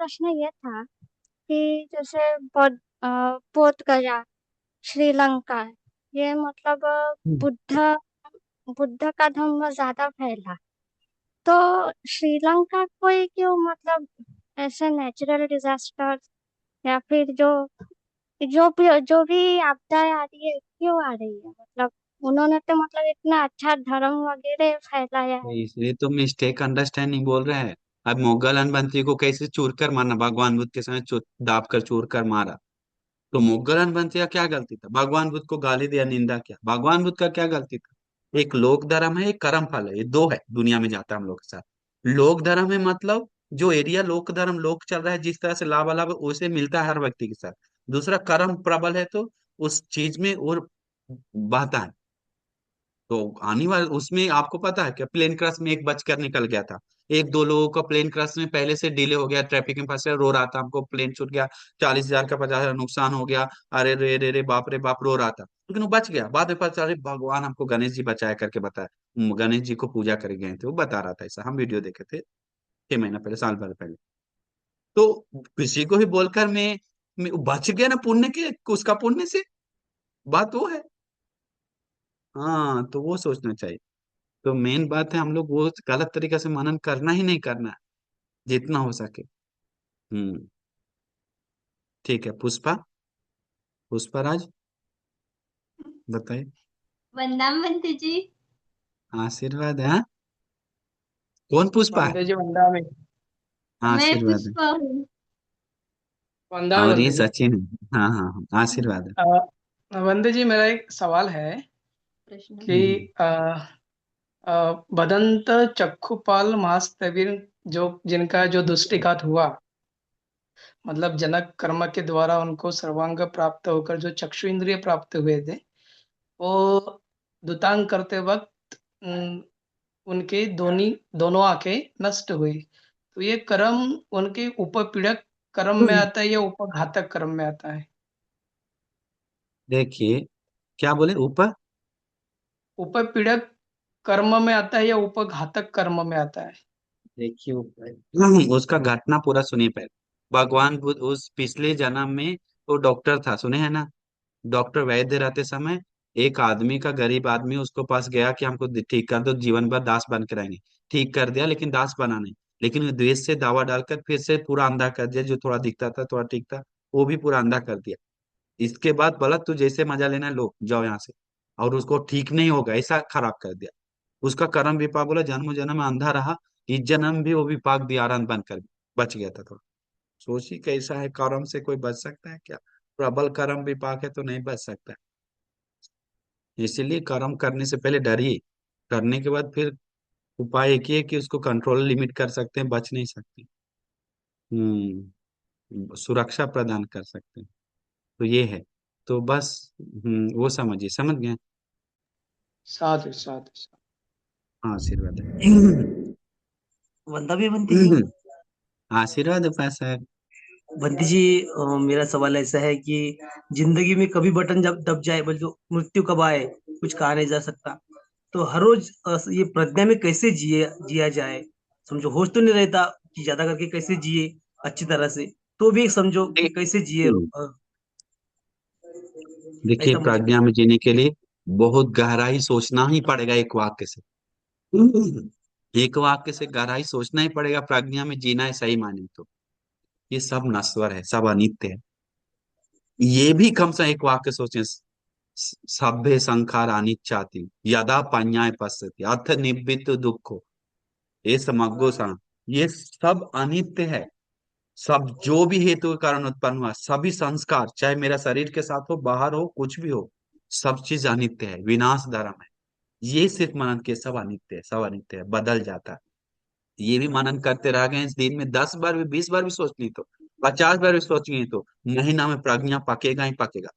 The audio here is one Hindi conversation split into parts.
प्रश्न ये था कि जैसे बोध गया, श्रीलंका, ये मतलब हम्म। बुद्ध बुद्ध का धर्म ज्यादा फैला। तो श्रीलंका कोई क्यों मतलब ऐसे नेचुरल डिजास्टर या फिर जो भी आपदाएं आ रही है क्यों आ रही है, मतलब उन्होंने तो मतलब इतना अच्छा धर्म वगैरह फैलाया है। इसलिए तो मिस्टेक अंडरस्टैंडिंग बोल रहे हैं। अब मुगल अनबंती को कैसे चूर कर मारना, भगवान बुद्ध के समय दाब कर चूर कर मारा। तो मुगल अनबंती का क्या गलती था? भगवान बुद्ध को गाली दिया, निंदा किया, भगवान बुद्ध का क्या गलती था? एक लोक धर्म है, एक कर्म फल है, ये दो है दुनिया में जाता है हम लोग के साथ। लोक धर्म है मतलब जो एरिया लोक धर्म लोक चल रहा है, जिस तरह से लाभ लाभ उसे मिलता है हर व्यक्ति के साथ। दूसरा कर्म प्रबल है तो उस चीज में और बहता है। तो आने वाले उसमें आपको पता है कि प्लेन क्रैश में एक बचकर निकल गया था। एक दो लोगों का प्लेन क्रैश में पहले से डिले हो गया, ट्रैफिक में फंसे रो रहा था, हमको प्लेन छूट गया, 40,000 का 50,000 नुकसान हो गया। अरे रे बाप रो रहा था, लेकिन वो बच गया। बाद में पता चला भगवान हमको गणेश जी बचाया करके बताया। गणेश जी को पूजा कर गए थे, वो बता रहा था ऐसा, हम वीडियो देखे थे 6 महीना पहले, साल भर पहले। तो किसी को भी बोलकर मैं बच गया ना पुण्य के, उसका पुण्य से, बात वो है। हाँ, तो वो सोचना चाहिए। तो मेन बात है हम लोग वो गलत तरीके से मनन करना ही नहीं करना है, जितना हो सके। हम्म। ठीक है, पुष्पा, पुष्पराज, बताइए। वंदना बनते जी। आशीर्वाद है, हाँ? कौन पुष्पा है? वंदे जी वंदा में। हाँ, मैं आशीर्वाद है। पुष्पा हूँ। वंदा में और ये वंदे जी। सचिन है। हाँ हाँ हाँ, आशीर्वाद है। वंदे जी, मेरा एक सवाल है प्रश्न। कि हम्म। अ, बदंत चक्षुपाल महास्तवीर, जो जिनका जो दुष्टिघात हुआ, मतलब जनक कर्म के द्वारा उनको सर्वांग प्राप्त होकर जो चक्षु इंद्रिय प्राप्त हुए थे, वो दुतांग करते वक्त उनके दोनों आंखें नष्ट हुई। तो ये कर्म उनके उपपीड़क कर्म में आता है या उपघातक कर्म में आता है? देखिए, क्या बोले, ऊपर? उपपीड़क कर्म में आता है या उपघातक कर्म में आता है? देखिए ऊपर, उसका घटना पूरा सुनिए पहले। भगवान बुद्ध उस पिछले जन्म में वो डॉक्टर था, सुने हैं ना? डॉक्टर वैद्य रहते समय एक आदमी का, गरीब आदमी उसको पास गया कि हमको ठीक कर दो, जीवन भर दास बन के रहेंगे। ठीक कर दिया, लेकिन दास बना नहीं। लेकिन वो द्वेष से दावा डालकर फिर से पूरा अंधा कर दिया, जो थोड़ा दिखता था, थोड़ा ठीक था, वो भी पूरा अंधा कर दिया। इसके बाद बोला तू जैसे मजा लेना है लो, जाओ यहाँ से। और उसको ठीक नहीं होगा ऐसा खराब कर दिया। उसका कर्म विपाक बोला, जन्म जन्म अंधा रहा, इस जन्म भी वो विपाक दिया, आनंद बनकर बच गया था थोड़ा। सोचिए कैसा है, कर्म से कोई बच सकता है क्या? प्रबल कर्म विपाक है तो नहीं बच सकता। इसीलिए कर्म करने से पहले डरिए, करने के बाद फिर उपाय एक ही है कि उसको कंट्रोल लिमिट कर सकते हैं, बच नहीं सकते। सुरक्षा प्रदान कर सकते हैं। तो ये है। तो बस वो समझिए, समझ गए? साधु साधु साधु। हाँ, आशीर्वाद है। वंदा भी बनती जी। आशीर्वाद है पैसा है। बंटी जी, मेरा सवाल ऐसा है कि जिंदगी में कभी बटन जब दब जाए, बोल जो मृत्यु कब आए कुछ कहा नहीं जा सकता। तो हर रोज ये प्रज्ञा में कैसे जिया जाए? समझो होश तो नहीं रहता कि ज्यादा करके कैसे जिए अच्छी तरह से, तो भी समझो कि कैसे जिए। देखिए, ऐसा मुझे प्रज्ञा कुछ। में जीने के लिए बहुत गहराई सोचना ही पड़ेगा, एक वाक्य से। एक वाक्य से गहराई सोचना ही पड़ेगा, प्रज्ञा में जीना है सही माने तो। ये सब नश्वर है, सब अनित्य है। ये भी कम से एक वाक्य सोचें, सभ्य संखार अनिच्चाति यदा पඤ्ඤाय पश्यति अथ निब्बित दुखो, ये समग्गो सा, ये सब अनित्य है। सब जो भी हेतु के कारण उत्पन्न हुआ, सभी संस्कार, चाहे मेरा शरीर के साथ हो, बाहर हो, कुछ भी हो, सब चीज अनित्य है, विनाश धर्म है। ये सिर्फ मनन के, सब अनित्य है, सब अनित्य है, बदल जाता है। ये भी मनन करते रह गए इस दिन में 10 बार भी, 20 बार भी सोच ली तो, 50 बार भी सोच लिए तो महीना में प्रज्ञा पकेगा ही पकेगा।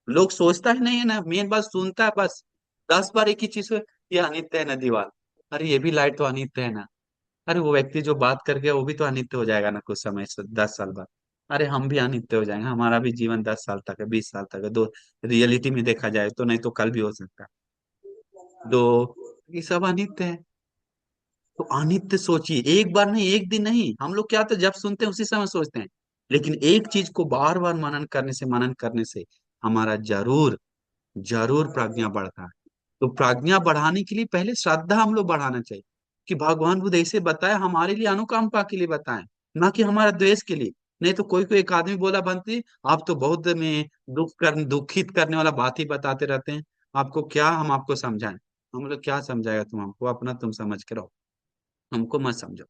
लोग सोचता ही नहीं है ना, मेन बात सुनता है बस। 10 बार एक ही चीज को, ये अनित्य है ना दीवार, अरे ये भी लाइट तो अनित्य है ना, अरे वो व्यक्ति जो बात कर गया वो भी तो अनित्य हो जाएगा ना कुछ समय से, 10 साल बाद। अरे हम भी अनित्य हो जाएंगे, हमारा भी जीवन 10 साल तक है, 20 साल तक है, दो रियलिटी में देखा जाए तो, नहीं तो कल भी हो सकता है। तो ये सब अनित्य है। तो अनित्य सोचिए, एक बार नहीं, एक दिन नहीं, हम लोग क्या, तो जब सुनते हैं उसी समय सोचते हैं। लेकिन एक चीज को बार बार मनन करने से हमारा जरूर जरूर प्रज्ञा बढ़ता है। तो प्रज्ञा बढ़ाने के लिए पहले श्रद्धा हम लोग बढ़ाना चाहिए, कि भगवान बुद्ध ऐसे बताए, हमारे लिए अनुकंपा के लिए बताए, ना कि हमारा द्वेष के लिए। नहीं तो कोई कोई एक आदमी बोला, बनती आप तो बहुत में दुखित करने वाला बात ही बताते रहते हैं, आपको क्या हम आपको समझाएं। हम लोग क्या समझाएगा तुम हमको, अपना तुम समझ के रहो, हमको मत समझो।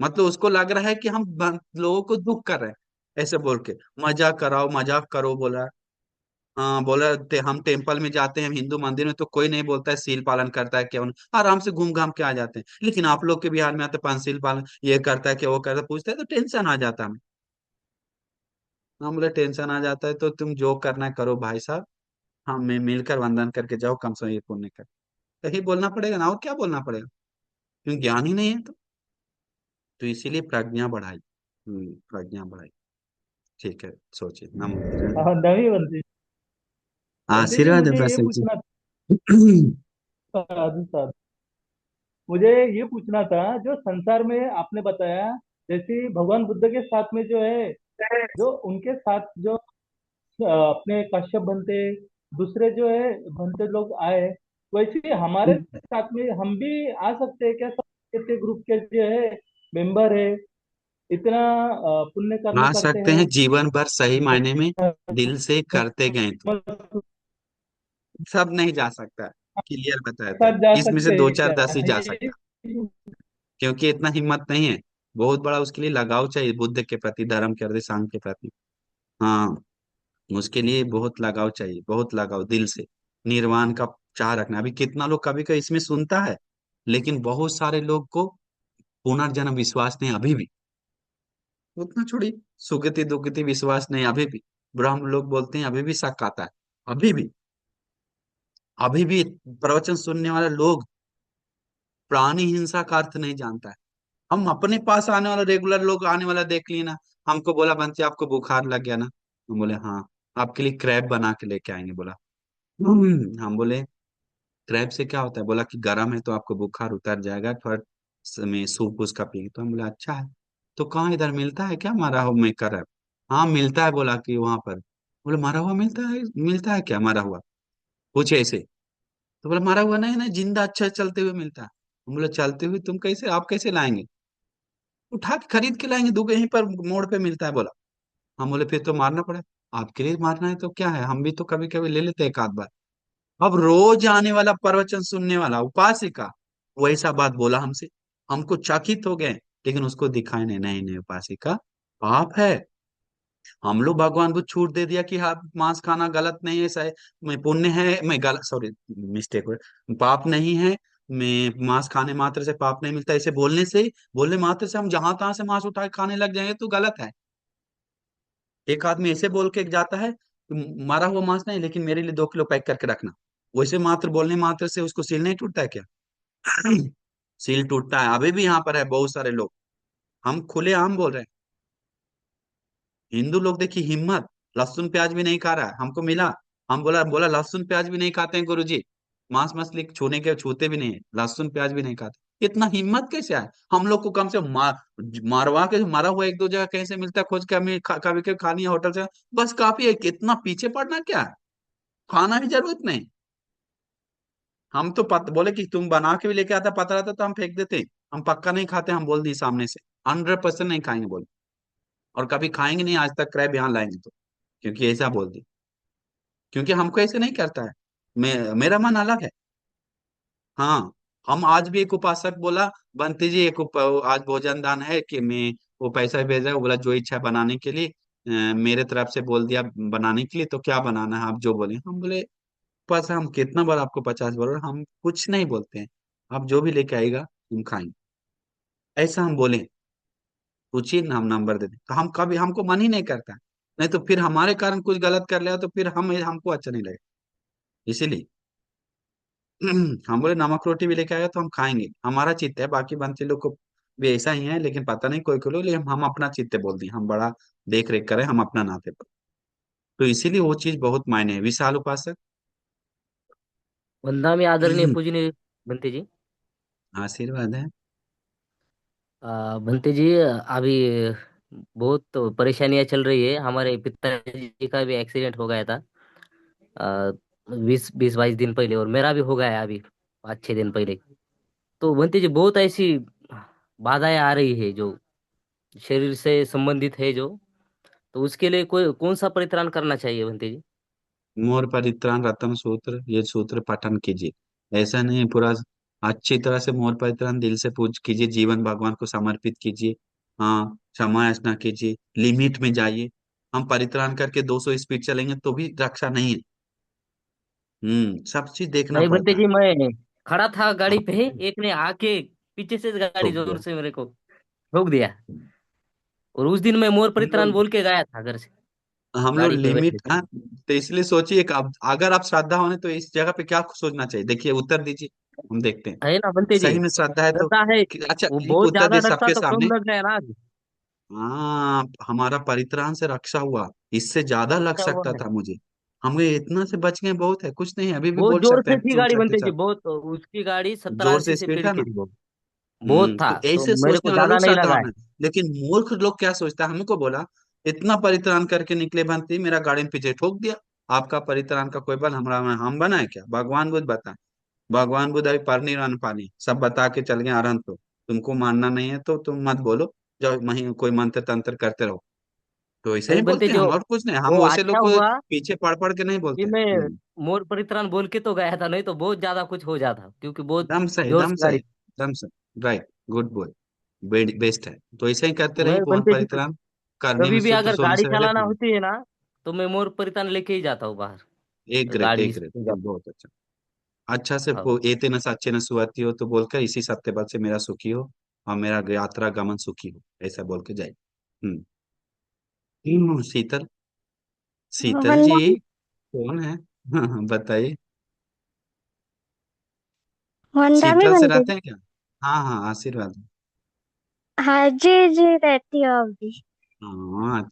मतलब उसको लग रहा है कि हम लोगों को दुख कर रहे हैं, ऐसे बोल के मजाक कराओ, मजाक करो बोला। हाँ बोला, हम टेम्पल में जाते हैं हिंदू मंदिर में, तो कोई नहीं बोलता है सील पालन करता है क्या, आराम से घूम घाम के आ जाते हैं। लेकिन आप लोग के बिहार में आते पंचशील पालन ये करता है कि वो करता है, पूछते हैं तो टेंशन आ जाता है हमें। हम बोले टेंशन आ जाता है तो तुम जो करना है करो भाई साहब, हम मिलकर वंदन करके जाओ, कम से कम ये पुण्य कर। यही बोलना पड़ेगा ना, और क्या बोलना पड़ेगा, क्योंकि ज्ञान ही नहीं है तो इसीलिए प्रज्ञा बढ़ाई। प्रज्ञा बढ़ाई। ठीक है, सोचिए, नमो बुद्धाय। हाँ नहीं बंटी। बंटी जी आशीर्वाद है मुझे ये बस पूछना था राजू साहब, मुझे ये पूछना था जो संसार में आपने बताया, जैसे भगवान बुद्ध के साथ में जो है, जो उनके साथ जो अपने कश्यप बनते, दूसरे जो है बनते लोग आए, वैसे ही हमारे साथ में हम भी आ सकते हैं क्या, सब के ग्रुप के जो है मेंबर है, इतना पुण्य कर्म आ करते सकते हैं। हैं जीवन भर सही मायने में, दिल से करते गए तो। सब नहीं जा सकता, क्लियर बताया था, साथ जा इसमें से सकते दो हैं चार क्या, दस ही जा ये सकता, क्योंकि इतना हिम्मत नहीं है। बहुत बड़ा उसके लिए लगाव चाहिए, बुद्ध के प्रति, धर्म के प्रति, संघ के प्रति। हाँ, उसके लिए बहुत लगाव चाहिए, बहुत लगाव दिल से, निर्वाण का चाह रखना। अभी कितना लोग कभी कभी इसमें सुनता है, लेकिन बहुत सारे लोग को पुनर्जन्म विश्वास नहीं अभी भी, उतना छोड़ी, सुगति दुगति विश्वास नहीं अभी भी। ब्राह्मण लोग बोलते हैं अभी भी शक आता है, अभी भी, अभी भी प्रवचन सुनने वाले लोग प्राणी हिंसा का अर्थ नहीं जानता है। हम अपने पास आने वाला रेगुलर लोग आने वाला देख लिए ना, हमको बोला बंसी आपको बुखार लग गया ना, हम बोले हाँ, आपके लिए क्रैब बना के लेके आएंगे, बोला हम बोले क्रैब से क्या होता है, बोला कि गर्म है तो आपको बुखार उतर जाएगा, थोड़ा समय सूप उसका पिए। तो हम बोला अच्छा है, तो कहाँ इधर मिलता है क्या मारा हुआ में क्रैब? हाँ मिलता है, बोला कि वहां पर। बोले मारा हुआ मिलता है, मिलता है क्या मारा हुआ, पूछे ऐसे। तो बोला मारा हुआ नहीं, नहीं जिंदा अच्छा चलते हुए मिलता है। हम बोले चलते हुए तुम कैसे, आप कैसे लाएंगे? उठा के खरीद के लाएंगे, दूगो यहीं पर मोड़ पे मिलता है, बोला। हम बोले फिर तो मारना पड़े, आपके लिए मारना है तो क्या है, हम भी तो कभी कभी ले लेते हैं एक आध बार। अब रोज आने वाला प्रवचन सुनने वाला उपासिका वैसा बात बोला हमसे, हमको चकित हो गए। लेकिन उसको दिखाई नहीं, नहीं नहीं उपासिका, पाप है। हम लोग भगवान को छूट दे दिया कि हाँ मांस खाना गलत नहीं है, सही मैं पुण्य है, मैं गलत, सॉरी मिस्टेक हो, पाप नहीं है, मैं मांस खाने मात्र से पाप नहीं मिलता, ऐसे बोलने मात्र से हम जहां तहां से मांस उठा के खाने लग जाएंगे तो गलत है। एक आदमी ऐसे बोल के जाता है कि मारा हुआ मांस नहीं, लेकिन मेरे लिए 2 किलो पैक करके रखना, वैसे मात्र बोलने मात्र से उसको सील नहीं टूटता है क्या? सील टूटता है, अभी भी यहाँ पर है बहुत सारे लोग, हम खुले आम बोल रहे हैं। हिंदू लोग देखिए हिम्मत, लहसुन प्याज भी नहीं खा रहा है, हमको मिला, हम बोला बोला लहसुन प्याज भी नहीं खाते हैं गुरुजी, मांस मछली छूने के छूते भी नहीं है, लहसुन प्याज भी नहीं खाते, इतना हिम्मत कैसे आए हम लोग को? कम से कम मारवा के मारा हुआ एक दो जगह कहीं से मिलता है, खोज के हमें कभी कभी खानी है होटल से, बस काफी है, कितना पीछे पड़ना क्या है, खाना की जरूरत नहीं। हम तो बोले कि तुम बना के भी लेके आता पता रहता तो हम फेंक देते, हम पक्का नहीं खाते, हम बोल दिए सामने से 100% नहीं खाएंगे बोले, और कभी खाएंगे नहीं आज तक क्रैब यहाँ लाएंगे तो, क्योंकि ऐसा बोल दी, क्योंकि हमको ऐसे नहीं करता है, मेरा मन अलग है। हाँ, हम आज भी एक उपासक बोला, बंती जी एक आज भोजन दान है कि मैं वो पैसा भेज रहा हूँ, बोला जो इच्छा है बनाने के लिए, मेरे तरफ से बोल दिया बनाने के लिए, तो क्या बनाना है आप जो बोले। हम बोले बस हम कितना बार आपको 50 बार, हम कुछ नहीं बोलते हैं, आप जो भी लेके आएगा हम खाएंगे, ऐसा हम बोले, पूछिए ना हम नंबर दे दें, तो हम कभी, हमको मन ही नहीं करता, नहीं तो फिर हमारे कारण कुछ गलत कर लिया तो फिर हमको अच्छा नहीं लगेगा, इसीलिए हम बोले नमक रोटी भी लेके आएगा तो हम खाएंगे, हमारा चित्त है, बाकी बंसी लोग को भी ऐसा ही है, लेकिन पता नहीं कोई को लोग, लेकिन हम अपना चित्त बोल दिए, हम बड़ा देख रेख करें हम अपना नाते पर, तो इसीलिए वो चीज बहुत मायने है, विशाल उपासक। वंदना में आदरणीय पूजनीय बनते जी। आशीर्वाद है। बंटी जी, अभी बहुत तो परेशानियां चल रही है। हमारे पिताजी का भी एक्सीडेंट हो गया था 20-22 दिन पहले, और मेरा भी हो गया है अभी 5-6 दिन पहले। तो बंटी जी, बहुत ऐसी बाधाएं आ रही है जो शरीर से संबंधित है जो, तो उसके लिए कोई कौन सा परित्राण करना चाहिए बंटी जी? मोर परित्राण रतन सूत्र, ये सूत्र पठन कीजिए। ऐसा नहीं, पूरा अच्छी तरह से मोर परित्राण दिल से पूज कीजिए, जीवन भगवान को समर्पित कीजिए। हाँ, क्षमा याचना कीजिए, लिमिट में जाइए। हम परित्राण करके 200 स्पीड चलेंगे तो भी रक्षा नहीं है। सब चीज देखना नहीं बंटी पड़ता है। जी, मैं खड़ा था गाड़ी पे, हाँ, एक ने आके पीछे से गाड़ी ठोक जोर दिया। से मेरे को ठोक दिया। और उस दिन मैं मोर हम परित्राण लोग बोल के गया था घर से, हम लोग गाड़ी पे लिमिट, बैठे हाँ। थे। तो इसलिए सोचिए कि अगर आप श्रद्धा होने तो इस जगह पे क्या सोचना चाहिए, देखिए उत्तर दीजिए। हम देखते हैं। है ना बंटी जी? सही में श्रद्धा है तो डरता है, अच्छा, वो एक बहुत उत्तर ज्यादा दे डरता सबके तो कम सामने। लग गया ना। हाँ, हमारा परित्राण से रक्षा हुआ, इससे ज्यादा लग अच्छा हुआ सकता है। था मुझे। हम इतना से बच गए, बहुत है, कुछ नहीं है, अभी भी बहुत बोल जोर सकते से हैं, थी सुन गाड़ी सकते बंटी जी, सब। बहुत। उसकी गाड़ी सत्तर जोर अस्सी से से स्पीड तेज था ना। थी वो। बहुत था, तो तो ऐसे मेरे सोचने को वाला ज्यादा लोग नहीं श्रद्धा लगा है। होना है। लेकिन मूर्ख लोग क्या सोचता है, हमको बोला इतना परित्राण करके निकले बंती, मेरा गाड़ी में पीछे ठोक दिया। आपका परित्राण का कोई बल हमरा में हम बनाए क्या? भगवान बुद्ध बताए। भगवान बुद्ध अभी परनिर्वाण पानी सब बता के चल गए अरहंत। तो तुमको मानना नहीं है तो तुम मत बोलो, जो वहीं कोई मंत्र तंत्र करते रहो। तो ऐसे ही नहीं बंटी बोलते हैं जो, हम, और कुछ नहीं, हम वो वैसे अच्छा लोग को हुआ पीछे पढ़ पढ़ के नहीं कि बोलते हैं। मैं मोर परित्राण बोल के तो गया था, नहीं तो बहुत ज्यादा कुछ हो जाता, क्योंकि बहुत दम सही, जोर दम से सही, गाड़ी। दम सही, राइट, गुड बॉय, बेस्ट है। तो ऐसे ही करते मैं रहिए मोह बंटी जी, परित्राण। करने में कभी भी सूत्र अगर सोने गाड़ी से पहले चलाना अपना। होती है ना, तो मैं मोर परित्राण लेके ही जाता हूँ बाहर, एक ग्रेट, गाड़ी एक ग्रेट, से जाता बहुत अच्छा। अच्छा से हूँ। एते न साचे न सुअति हो तो बोलकर इसी सत्य बल से मेरा सुखी हो और मेरा यात्रा गमन सुखी हो, ऐसा बोल के जाइए। शीतल, शीतल जी वंदना कौन है? हाँ, बताइए। वंदना भी शीतल से बनती। रहते हैं क्या? हाँ हाँ, आशीर्वाद। हाँ जी जी, रहती हो अभी। हाँ।